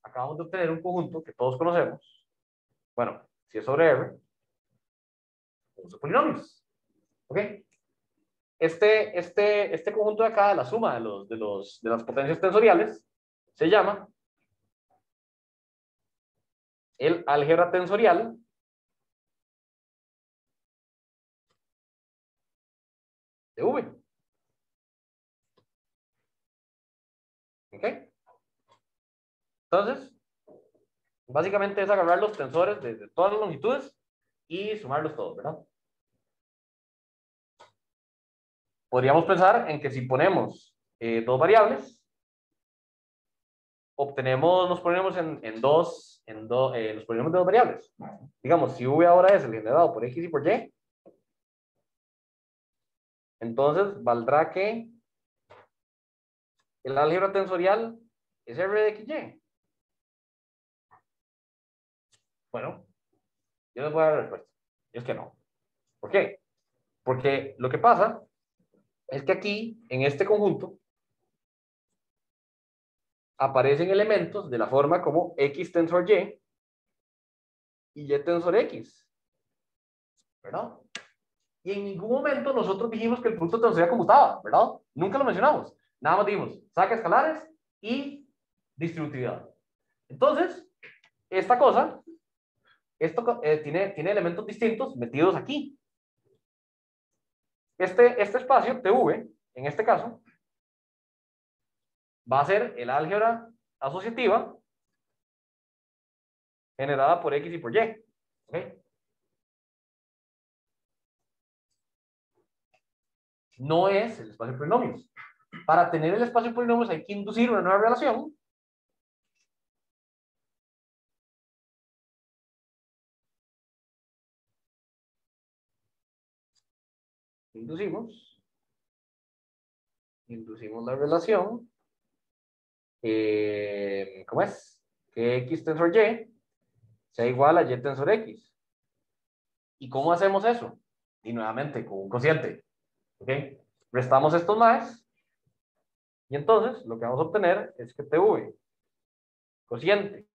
Acabamos de obtener un conjunto que todos conocemos. Bueno, si es sobre R, son polinomios. ¿Ok? este conjunto de acá, la suma de las potencias tensoriales, se llama el álgebra tensorial de V. ¿Ok? Entonces, básicamente es agarrar los tensores de todas las longitudes y sumarlos todos, ¿verdad? Podríamos pensar en que si ponemos dos variables, nos ponemos los polinomios de dos variables. Digamos, si V ahora es el generado por X y por Y, entonces valdrá que el álgebra tensorial es R de XY. Bueno, yo les voy a dar la respuesta. Y es que no. ¿Por qué? Porque lo que pasa es que aquí, en este conjunto, aparecen elementos de la forma como X tensor Y y Y tensor X. ¿Verdad? Y en ningún momento nosotros dijimos que el producto tensorial conmutaba, ¿verdad? Nunca lo mencionamos. Nada más dijimos, saca escalares y distributividad. Entonces, esta cosa, esto tiene elementos distintos metidos aquí. Este espacio, TV, en este caso, va a ser el álgebra asociativa generada por X y por Y. ¿Okay? No es el espacio de polinomios. Para tener el espacio de polinomios hay que inducir una nueva relación. Inducimos la relación. ¿Cómo es? Que X tensor Y sea igual a Y tensor X. ¿Y cómo hacemos eso? Y nuevamente con un cociente. ¿Ok? Restamos estos más. Y entonces lo que vamos a obtener es que TV cociente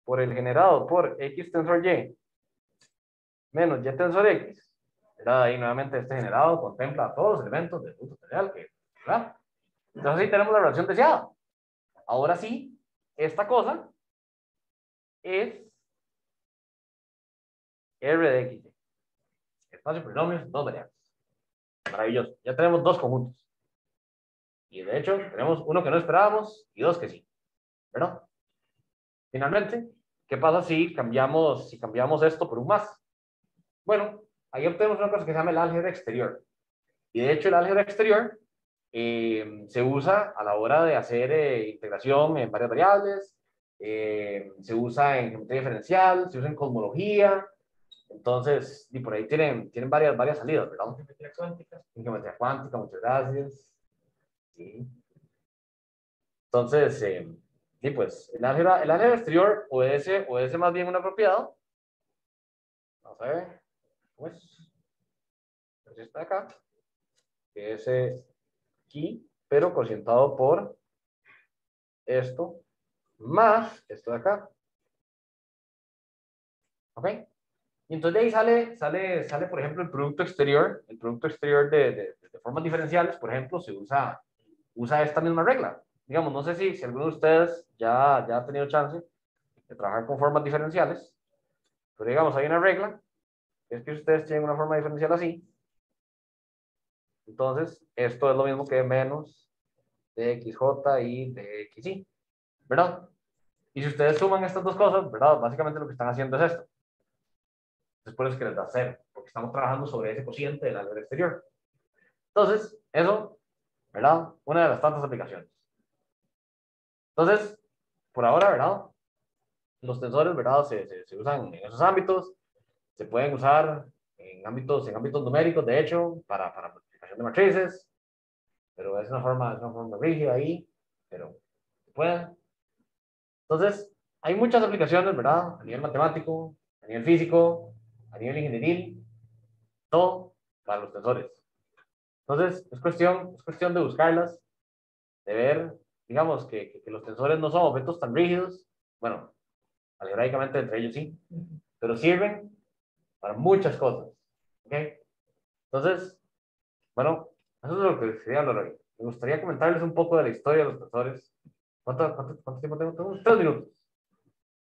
por el generado por X tensor Y menos Y tensor X. ¿Verdad? Ahí nuevamente este generado contempla todos los elementos del punto tensorial. ¿Verdad? Entonces ahí tenemos la relación deseada. Ahora sí, esta cosa es R de X. Espacio polinomios, dos variables. Maravilloso. Ya tenemos dos conjuntos. Y de hecho, tenemos uno que no esperábamos y dos que sí. ¿Verdad? Finalmente, ¿qué pasa si cambiamos esto por un más? Bueno, ahí obtenemos una cosa que se llama el álgebra exterior. Y de hecho, el álgebra exterior se usa a la hora de hacer integración en varias variables, se usa en geometría diferencial, se usa en cosmología. Entonces, y por ahí tienen varias salidas, ¿verdad? Geometría cuántica. En geometría cuántica, muchas gracias. Sí. Entonces, sí, pues, el álgebra exterior obedece más bien una propiedad. Vamos a ver. ¿Cómo es? Pues está acá. Que es aquí, pero cocientado por esto, más esto de acá. ¿Ok? Y entonces de ahí sale, por ejemplo, el producto exterior de formas diferenciales, por ejemplo, se usa esta misma regla. Digamos, no sé si alguno de ustedes ya ha tenido chance de trabajar con formas diferenciales, pero digamos, hay una regla, que es que si ustedes tienen una forma diferencial así, entonces esto es lo mismo que menos de XJ y de XY, ¿verdad? Y si ustedes suman estas dos cosas, ¿verdad? Básicamente lo que están haciendo es esto. Es por eso que les da 0, porque estamos trabajando sobre ese cociente del álgebra exterior. Entonces, eso, ¿verdad? Una de las tantas aplicaciones. Entonces, por ahora, ¿verdad? Los tensores, ¿verdad? Se usan en esos ámbitos. Se pueden usar en ámbitos numéricos, de hecho, para multiplicación de matrices. Pero es una forma rígida ahí, pero se pueden. Entonces, hay muchas aplicaciones, ¿verdad? A nivel matemático, a nivel físico, a nivel ingenieril, todo para los tensores. Entonces, es cuestión de buscarlas, de ver, digamos, que los tensores no son objetos tan rígidos. Bueno, algebraicamente entre ellos sí, pero sirven para muchas cosas. ¿Ok? Entonces, Bueno, eso es lo que quería hablar hoy. Me gustaría comentarles un poco de la historia de los tensores. ¿Cuánto tiempo tengo? Tengo 3 minutos.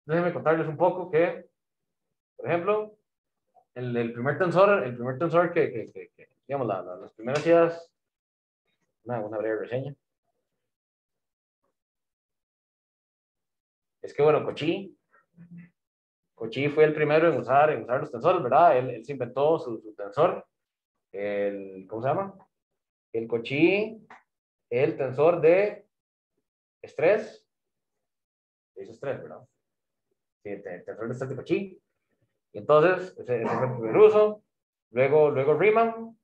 Déjenme contarles un poco que, por ejemplo, el primer tensor que digamos, las primeras ideas, una breve reseña. Es que, bueno, Cauchy fue el primero en usar los tensores, ¿verdad? Él se inventó su tensor, ¿cómo se llama? El Cauchy, el tensor de estrés, es estrés, ¿verdad? Sí, el tensor de estrés de Cauchy. Y entonces, ese fue el primer uso. Luego Riemann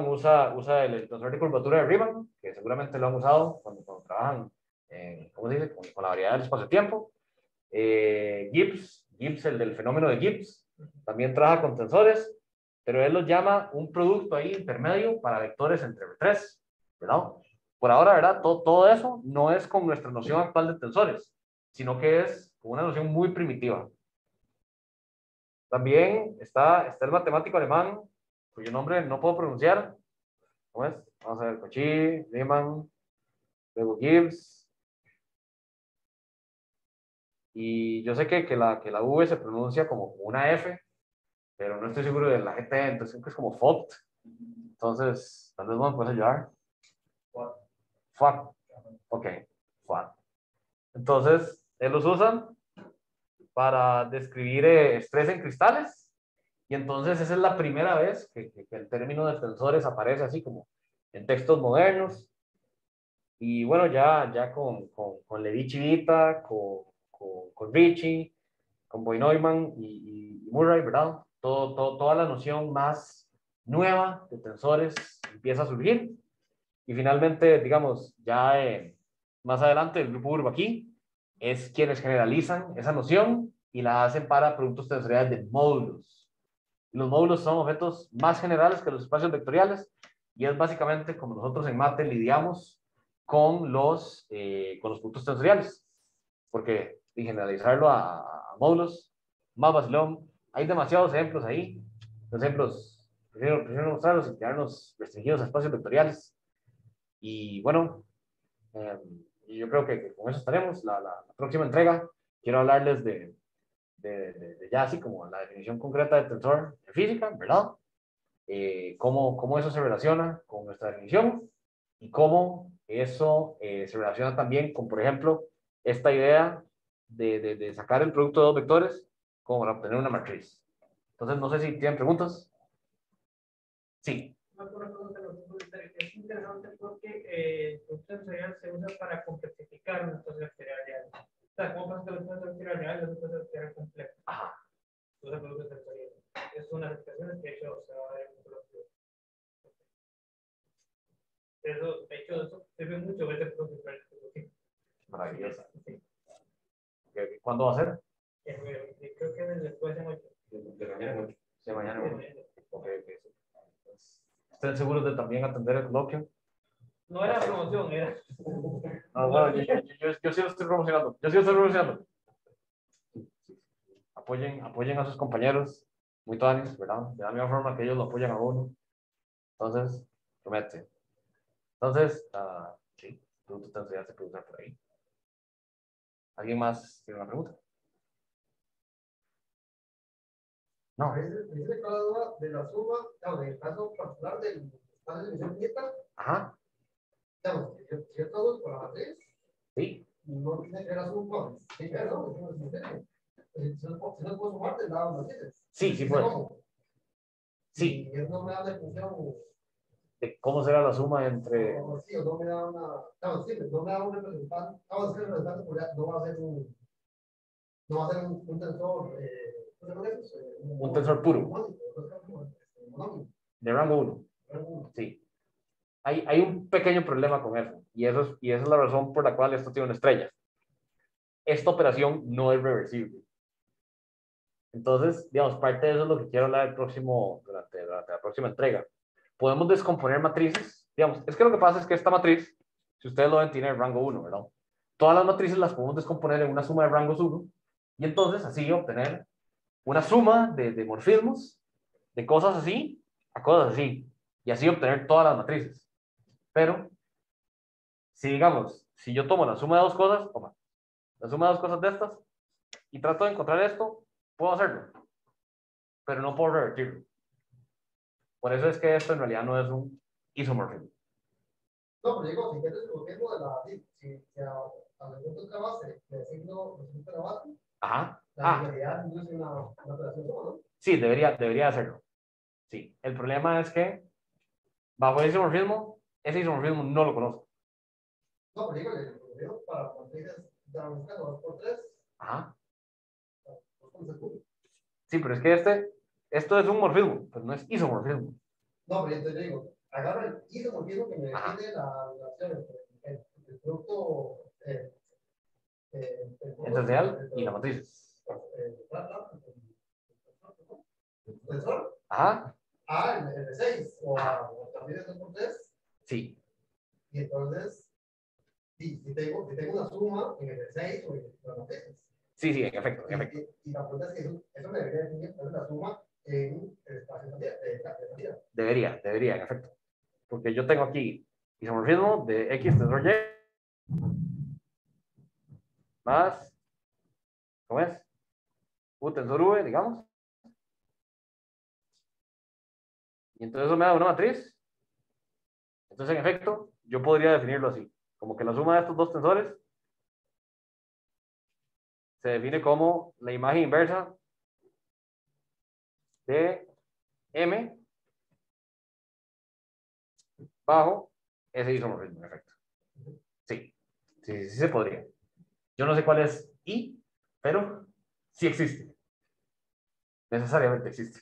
usa el tensor de curvatura de Riemann, que seguramente lo han usado cuando trabajan, ¿cómo se dice? Con la variedad del espacio-tiempo. Gibbs, el del fenómeno de Gibbs, también trabaja con tensores, pero él los llama un producto ahí intermedio para vectores entre tres, ¿verdad? Por ahora, ¿verdad? Todo eso no es con nuestra noción actual de tensores, sino que es una noción muy primitiva. También está el matemático alemán, cuyo nombre no puedo pronunciar. ¿Cómo es? Vamos a ver, Cauchy, Riemann, luego Gibbs. Y yo sé que la V se pronuncia como una F, pero no estoy seguro de la GT, entonces creo que es como FOT. Entonces, tal vez no me puedes ayudar. FOT. Ok, FOT. Entonces, él los usa para describir estrés en cristales. Y entonces esa es la primera vez que el término de tensores aparece así como en textos modernos. Y bueno, ya con Levi Civita, con Ricci, con Boyd-Neumann y Murray, ¿verdad? Toda la noción más nueva de tensores empieza a surgir. Y finalmente, digamos, ya más adelante, el grupo Bourbaki es quienes generalizan esa noción y la hacen para productos tensoriales de módulos. Los módulos son objetos más generales que los espacios vectoriales y es básicamente como nosotros en mate lidiamos con los productos tensoriales, porque generalizarlo a módulos, más vacilón, hay demasiados ejemplos ahí. Los ejemplos, prefiero mostrarlos y quedarnos restringidos a espacios vectoriales. Y bueno, yo creo que con eso estaremos. La próxima entrega quiero hablarles de ya así como la definición concreta de tensor en física, ¿verdad? Cómo eso se relaciona con nuestra definición y cómo eso se relaciona también con, por ejemplo, esta idea de sacar el producto de dos vectores como para obtener una matriz. Entonces, no sé si tienen preguntas. Sí. Una pregunta que es interesante porque el producto tensorial se usa para complejificar una situación real. O sea, ¿cómo pasa que la situación real es una situación compleja? Ajá. Usa producto tensorial. Es una de las expresiones que he hecho, se va a ver en un coloquio. Eso, de hecho, eso sirve mucho ver el producto tensorial. Maravilloso. Sí. ¿Cuándo va a ser? Creo que después de mañana. De mañana 8. De mañana 8. Okay. ¿Estén seguros de también atender el coloquio? No era promoción, era. No, bueno, yo sí lo estoy promocionando. Apoyen a sus compañeros, muy tuanis, ¿verdad? De la misma forma que ellos lo apoyan a uno. Entonces, promete. Entonces, sí, producto tensorial se puede usar por ahí. ¿Alguien más tiene una pregunta? No. Dice cada duda de la suma, en el caso particular del espacio de dimensión finita. Ajá. Si yo todo por la matriz, sí. No tiene que la suma. Sí, pero si no puedo sumar, te da matrices. Sí, puede. Sí. Y eso no me da la función. De cómo será la suma entre. Sí, o no me da una. No me da un representante. Es que el representante no va a ser un. No va a ser un tensor. Un tensor puro. De rango 1. Sí. Hay un pequeño problema con eso. Y esa es la razón por la cual esto tiene una estrella. Esta operación no es reversible. Entonces, digamos, parte de eso es lo que quiero hablar durante la próxima entrega. Podemos descomponer matrices. Digamos, es que lo que pasa es que esta matriz, si ustedes lo ven, tiene rango 1, ¿verdad? Todas las matrices las podemos descomponer en una suma de rangos 1 y entonces así obtener una suma de morfismos, de cosas así a cosas así. y así obtener todas las matrices. Pero, si digamos, si yo tomo la suma de dos cosas, la suma de dos cosas de estas, y trato de encontrar esto, puedo hacerlo, pero no puedo revertirlo. Por eso es que esto en realidad no es un isomorfismo. No, pero digo, si quieres el motivo de la, si a los puntos de la base le designo los puntos de la base, Ajá. la linealidad induce una operación suma, ¿no? Sí, debería hacerlo. Sí. El problema es que bajo ese isomorfismo no lo conozco. No, pero digo, el motivo para matrices de la base 2 por 3, Ajá. ¿cómo se cubre? Sí, pero es que esto es un morfismo, pues no es isomorfismo. No, pero entonces yo digo, agarra el isomorfismo que me define la relación entre el producto Esencial y la matriz. Tensor Ajá. a el de 6 o también el 2 por 3. Sí. Y entonces, si tengo una suma en el de 6 o en las matrices. Sí, en efecto, en efecto. Y la pregunta es que eso me debería definir la suma en el espacio de salida. Debería, en efecto. Porque yo tengo aquí isomorfismo de X tensor Y más, ¿cómo es? U tensor V, digamos. Y entonces eso me da una matriz. Entonces, en efecto, yo podría definirlo así. Como que la suma de estos dos tensores se define como la imagen inversa de M bajo ese isomorfismo, en efecto. Sí se podría. Yo no sé cuál es I, pero sí existe. Necesariamente existe.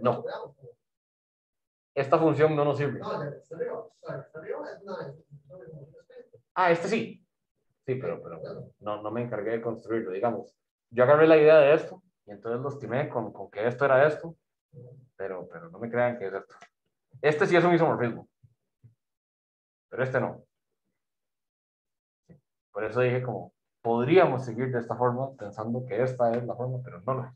No. Esta función no nos sirve. Este sí. Sí, pero no me encargué de construirlo, digamos. Yo agarré la idea de esto y entonces lo estimé con que esto era esto, pero no me crean que es esto. Este sí es un isomorfismo, pero este no. Por eso dije como, podríamos seguir de esta forma pensando que esta es la forma, pero no lo es.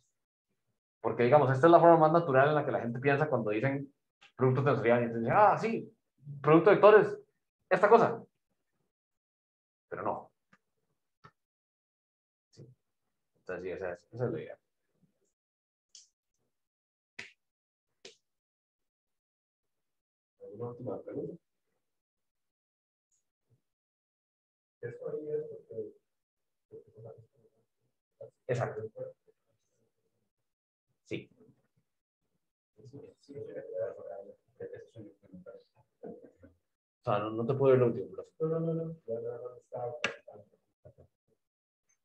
Porque digamos, esta es la forma más natural en la que la gente piensa cuando dicen producto tensorial y entonces dicen, sí, producto de vectores, esta cosa. Pero no. Sí. Entonces sí, esa es la idea. ¿Alguna última pregunta? Esto ahí es porque... Exacto. Sí. O sea, no te puedo ver lo último. No.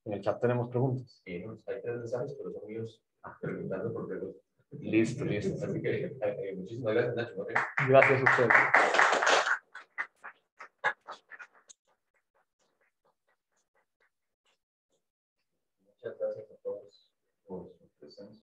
En el chat tenemos preguntas. Sí, hay 3 mensajes, pero son míos preguntando por preguntas. Listo. Así que muchísimas gracias, Nacho. ¿Okay? Gracias a ustedes. Muchas gracias a todos.